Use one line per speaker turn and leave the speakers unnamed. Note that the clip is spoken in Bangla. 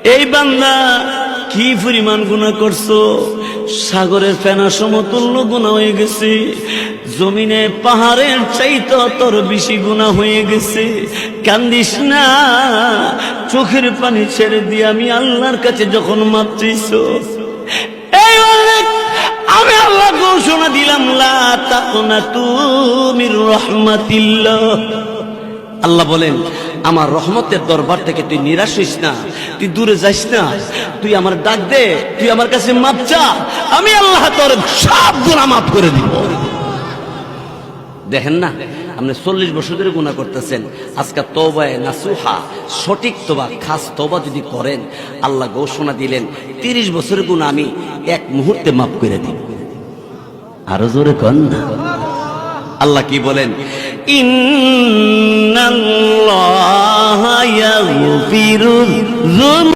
এই বান্দা কি পরিমাণ গুনাহ করছো, সাগরের ফেনা সমতুল্য গুনাহ হয়ে গেছে, জমিনে পাহাড়ের চাইতে তোর বেশি গুনাহ হয়ে গেছে। কান্দিস না, চোখের পানি ছেড়ে দিয়ে আমি আল্লাহর কাছে যখন মাপ চাইছো, এই আমি আল্লাহ ঘোষণা দিলাম, লা তাকনাতু মির রাহমাতিল্লাহ। আল্লাহ বলেন, আমার রহমতের দরবার থেকে তুই নিরাশ হইস না, তুই দূরে যাইস না, তুই আমার ডাক দে, তুই আমার কাছে মাপ চা, আমি আল্লাহ তোর সব গুনাহ মাফ করে দিব। দেখেন না, আপনি 40 বছর ধরে গুনাহ করতেছেন, আজকে তওবায়ে নাসুহা, সঠিক তওবা, খাস তওবা যদি করেন, আল্লাহ ঘোষণা দিলেন 30 বছরের গুনাহ আমি এক মুহূর্তে মাফ করে দিব। আরো জোরে কন না। আল্লাহ কি বলেন, ইন্নাল্লাহা ইয়াগফিরুয